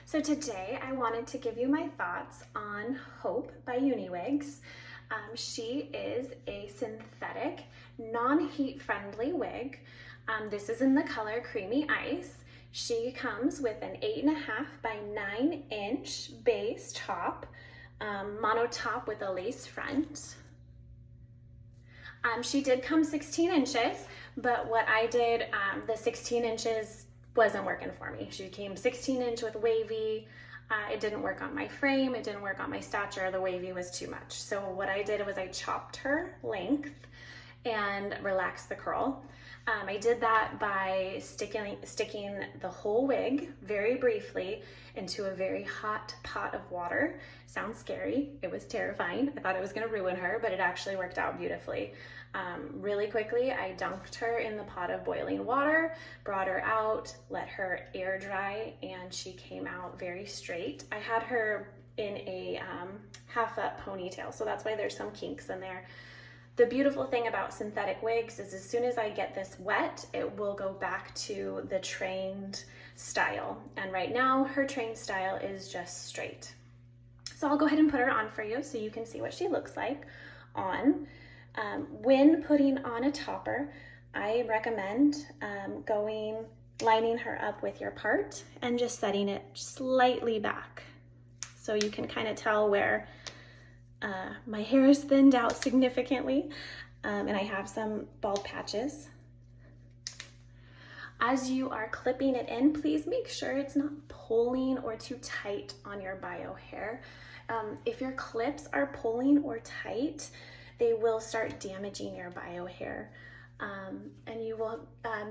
So today I wanted to give you my thoughts on Hope by UniWigs. She is a synthetic, non-heat friendly wig. This is in the color Creamy Ice. She comes with an 8.5 by 9-inch base top, mono top with a lace front. She did come 16 inches, but what I did, the 16 inches wasn't working for me. She came 16-inch with wavy. It didn't work on my frame. It didn't work on my stature. The wavy was too much. So what I did was I chopped her length and relaxed the curl. I did that by sticking the whole wig very briefly into a very hot pot of water. Sounds scary. It was terrifying. I thought it was going to ruin her, but it actually worked out beautifully. Really quickly, I dunked her in the pot of boiling water, brought her out, let her air dry, and she came out very straight. I had her in a half up ponytail, so that's why there's some kinks in there. The beautiful thing about synthetic wigs is as soon as I get this wet, it will go back to the trained style. And right now, her trained style is just straight. So I'll go ahead and put her on for you so you can see what she looks like on. When putting on a topper, I recommend lining her up with your part and just setting it slightly back. So you can kind of tell where my hair is thinned out significantly, and I have some bald patches. As you are clipping it in, please make sure it's not pulling or too tight on your bio hair. If your clips are pulling or tight, they will start damaging your bio hair. And you will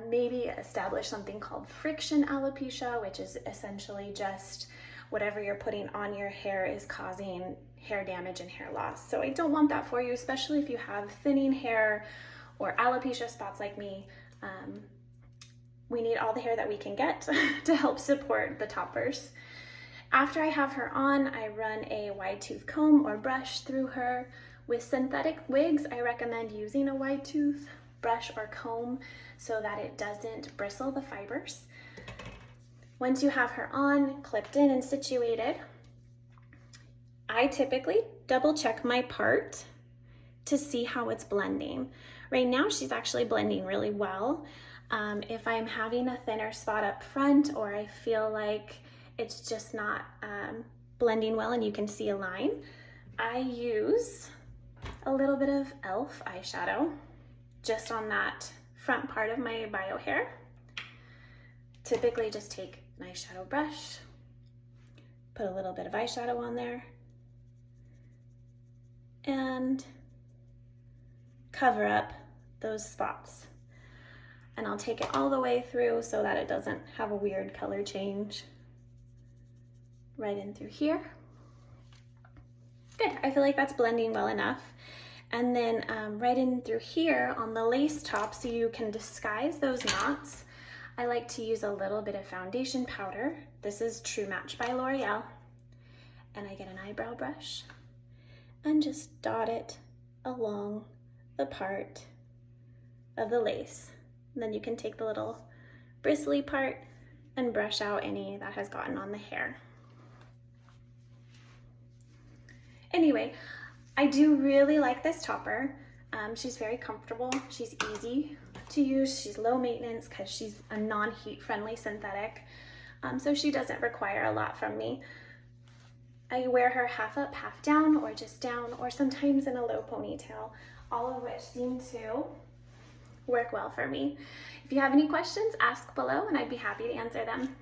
maybe establish something called friction alopecia, which is essentially just whatever you're putting on your hair is causing hair damage and hair loss. So I don't want that for you, especially if you have thinning hair or alopecia spots like me. We need all the hair that we can get to help support the toppers. After I have her on, I run a wide tooth comb or brush through her. With synthetic wigs, I recommend using a wide tooth brush or comb so that it doesn't bristle the fibers. Once you have her on, clipped in and situated, I typically double check my part to see how it's blending. Right now, she's actually blending really well. If I'm having a thinner spot up front or I feel like it's just not blending well and you can see a line, I use a little bit of e.l.f. eyeshadow just on that front part of my bio hair. Typically just take an eyeshadow brush, put a little bit of eyeshadow on there, and cover up those spots. And I'll take it all the way through so that it doesn't have a weird color change. Right in through here. Good, I feel like that's blending well enough. And then right in through here on the lace top, so you can disguise those knots, I like to use a little bit of foundation powder. This is True Match by L'Oreal. And I get an eyebrow brush and just dot it along the part of the lace. And then you can take the little bristly part and brush out any that has gotten on the hair. Anyway, I do really like this topper. She's very comfortable. She's easy to use. She's low maintenance because she's a non-heat friendly synthetic. So she doesn't require a lot from me. I wear her half up, half down, or just down, or sometimes in a low ponytail, all of which seem to work well for me. If you have any questions, ask below and I'd be happy to answer them.